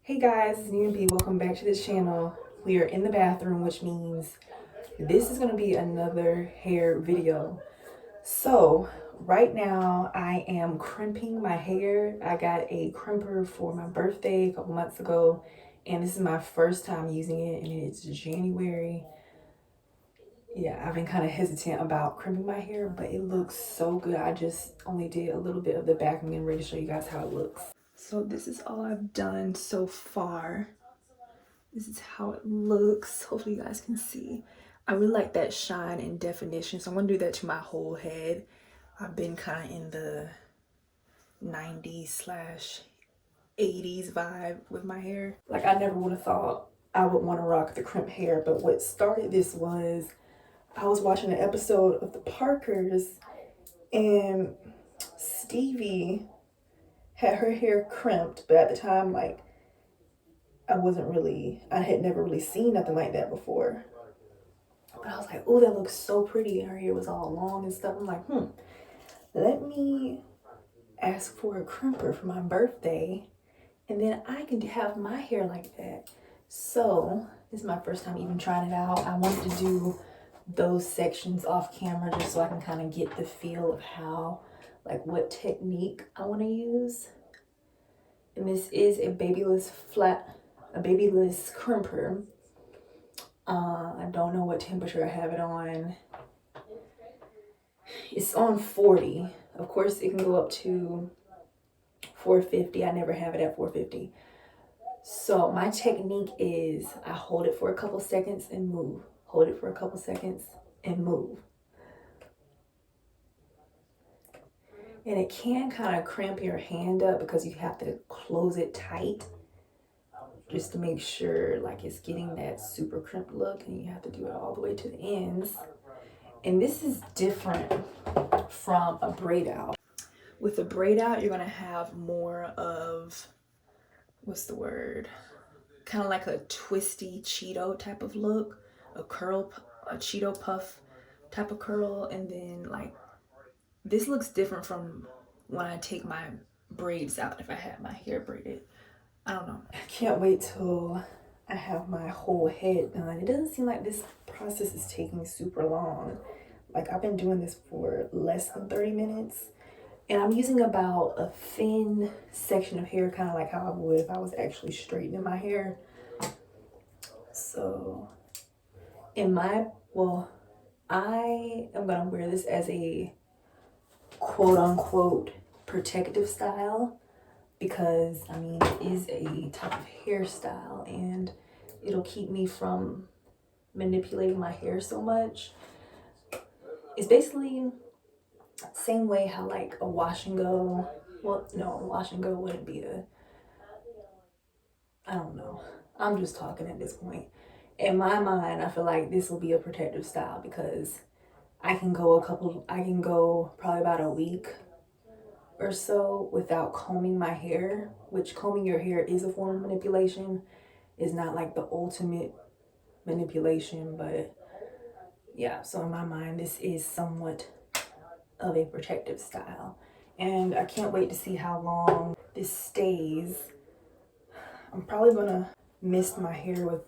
Hey guys, it's Nina B. Welcome back to this channel. We are in the bathroom, which means this is going to be another hair video. So right now I am crimping my hair. I got a crimper for my birthday a couple months ago, and this is my first time using it, and it's January. Yeah, I've been kind of hesitant about crimping my hair, but it looks so good. I just only did a little bit of the back. I'm getting ready to show you guys how it looks. So this is all I've done so far. This is how it looks. Hopefully you guys can see. I really like that shine and definition, so I'm gonna do that to my whole head. I've been kind of in the 90s/80s vibe with my hair. Like, I never would have thought I would want to rock the crimp hair, but what started this was I was watching an episode of the Parkers, and Stevie had her hair crimped, but at the time, like, I had never really seen nothing like that before. But I was like, oh, that looks so pretty. And her hair was all long and stuff. I'm like, let me ask for a crimper for my birthday, and then I can have my hair like that. So this is my first time even trying it out. I wanted to do those sections off camera just so I can kind of get the feel of how, like, what technique I want to use. And this is a babyless crimper. I don't know what temperature I have it on. It's on 40. Of course, it can go up to 450. I never have it at 450. So my technique is I hold it for a couple seconds and move. Hold it for a couple seconds and move. And it can kind of cramp your hand up because you have to close it tight just to make sure, like, it's getting that super crimped look, and you have to do it all the way to the ends. And this is different from a braid out. With a braid out, you're gonna have more of, what's the word? Kind of like a twisty Cheeto type of look, a Cheeto puff type of curl. And then, like, this looks different from when I take my braids out if I had my hair braided. I don't know. I can't wait till I have my whole head done. It doesn't seem like this process is taking super long. Like, I've been doing this for less than 30 minutes. And I'm using about a thin section of hair, kind of like how I would if I was actually straightening my hair. So, I am going to wear this as a quote-unquote protective style because, I mean, it is a type of hairstyle and it'll keep me from manipulating my hair so much. It's basically same way how, like, a wash and go, well, no, wash and go wouldn't be I don't know. I'm just talking at this point. In my mind, I feel like this will be a protective style because I can go probably about a week or so without combing my hair, which combing your hair is a form of manipulation. It's not like the ultimate manipulation, but yeah, so in my mind, this is somewhat of a protective style. And I can't wait to see how long this stays. I'm probably gonna mist my hair with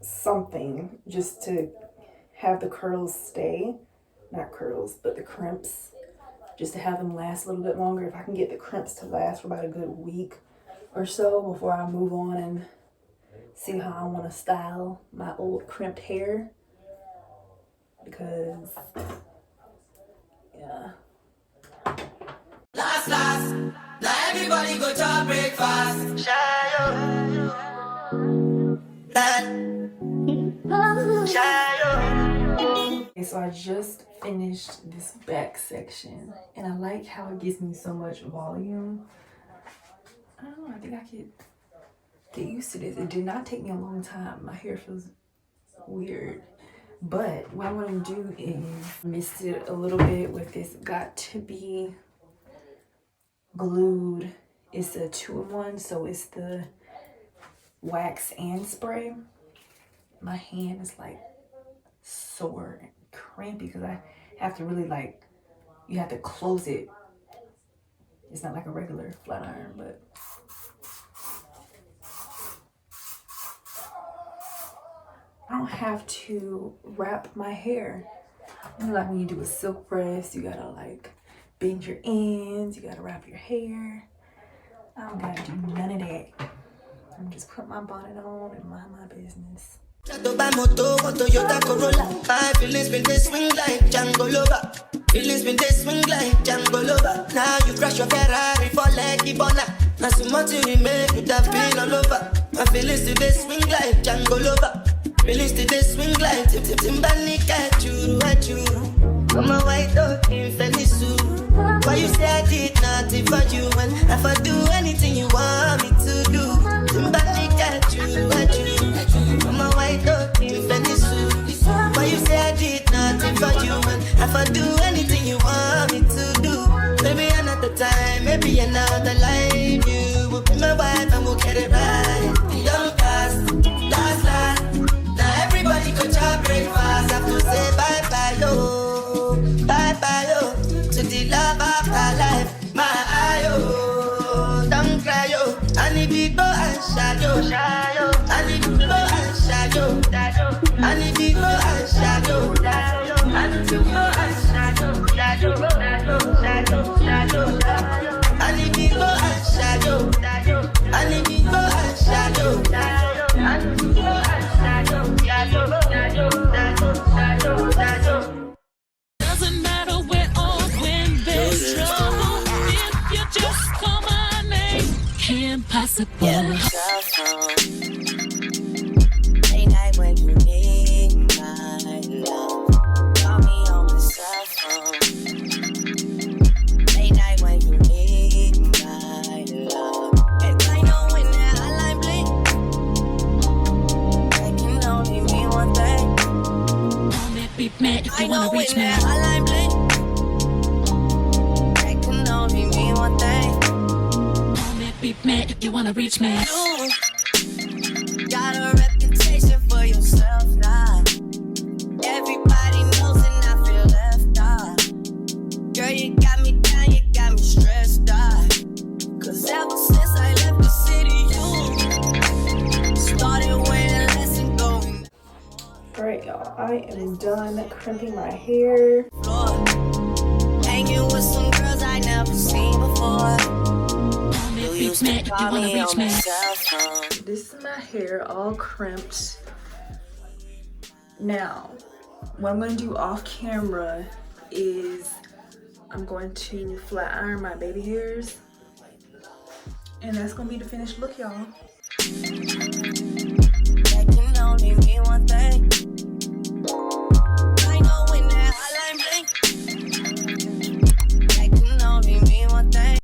something just to have the curls stay. Not curls, but the crimps. Just to have them last a little bit longer. If I can get the crimps to last for about a good week or so before I move on and see how I want to style my old crimped hair. Because, yeah. Last, now everybody go to breakfast. Okay, so I just finished this back section and I like how it gives me so much volume. I don't know, I think I could get used to this. It did not take me a long time. My hair feels weird. But what I'm going to do is mist it a little bit with this Got To Be glued. It's a 2-in-1, so it's the wax and spray. My hand is like sore and crampy because I have to really, like, you have to close it. It's not like a regular flat iron, but I don't have to wrap my hair. You know, like when you do a silk press, you gotta like bend your ends, you gotta wrap your hair. I don't gotta do none of that. I'm just put my bonnet on and mind my business. My feelings been they swing like Django Lover. Feelings been they swing like Django Lover. Now you crash your Ferrari for Lucky Bona. Now so much you remain with that pain all over. My feelings today swing like Django Lover. Feelings today swing like Timberlake at you. I'm a white dog in Fendi suit. Why you say I did nothing for you when if I do anything you want me to do? Timberlake at you. I'm a white dog in Fendi suit. Why you say I did nothing for you when if I do anything you want me to do? Maybe another time, maybe another life. You will be my wife and we'll get it right. Young past, last. Now everybody go to breakfast. Have to say bye-bye, yo. Bye-bye, yo. To the love of my life. My eye, yo. Don't cry, yo. I need to go and shadow. I need to go and shadow. I need to go and shadow. I need to go and shadow. I need to go and shadow. I need to go and shadow. Doesn't matter where or when there's trouble. If you just call my name, impossible. Late night when you need my love. Call me on the cell phone. Late night when you need my love. And I know when that hotline blink, that can only mean one thing. Beat me if you wanna reach me. I know when that hotline blink, that can only mean one thing. Beat me if you wanna reach me. You got a reputation for yourself now. Everybody knows and I feel left out. Girl, you got me down, you got me stressed out. Cause ever since I left the city, you started weighing less and going Alright, y'all, I am done crimping my hair. floor. Hanging with some girls I never seen before. You used to call me on my cell phone. This is my hair all crimped. Now, what I'm going to do off camera is I'm going to flat iron my baby hairs. And that's going to be the finished look, y'all.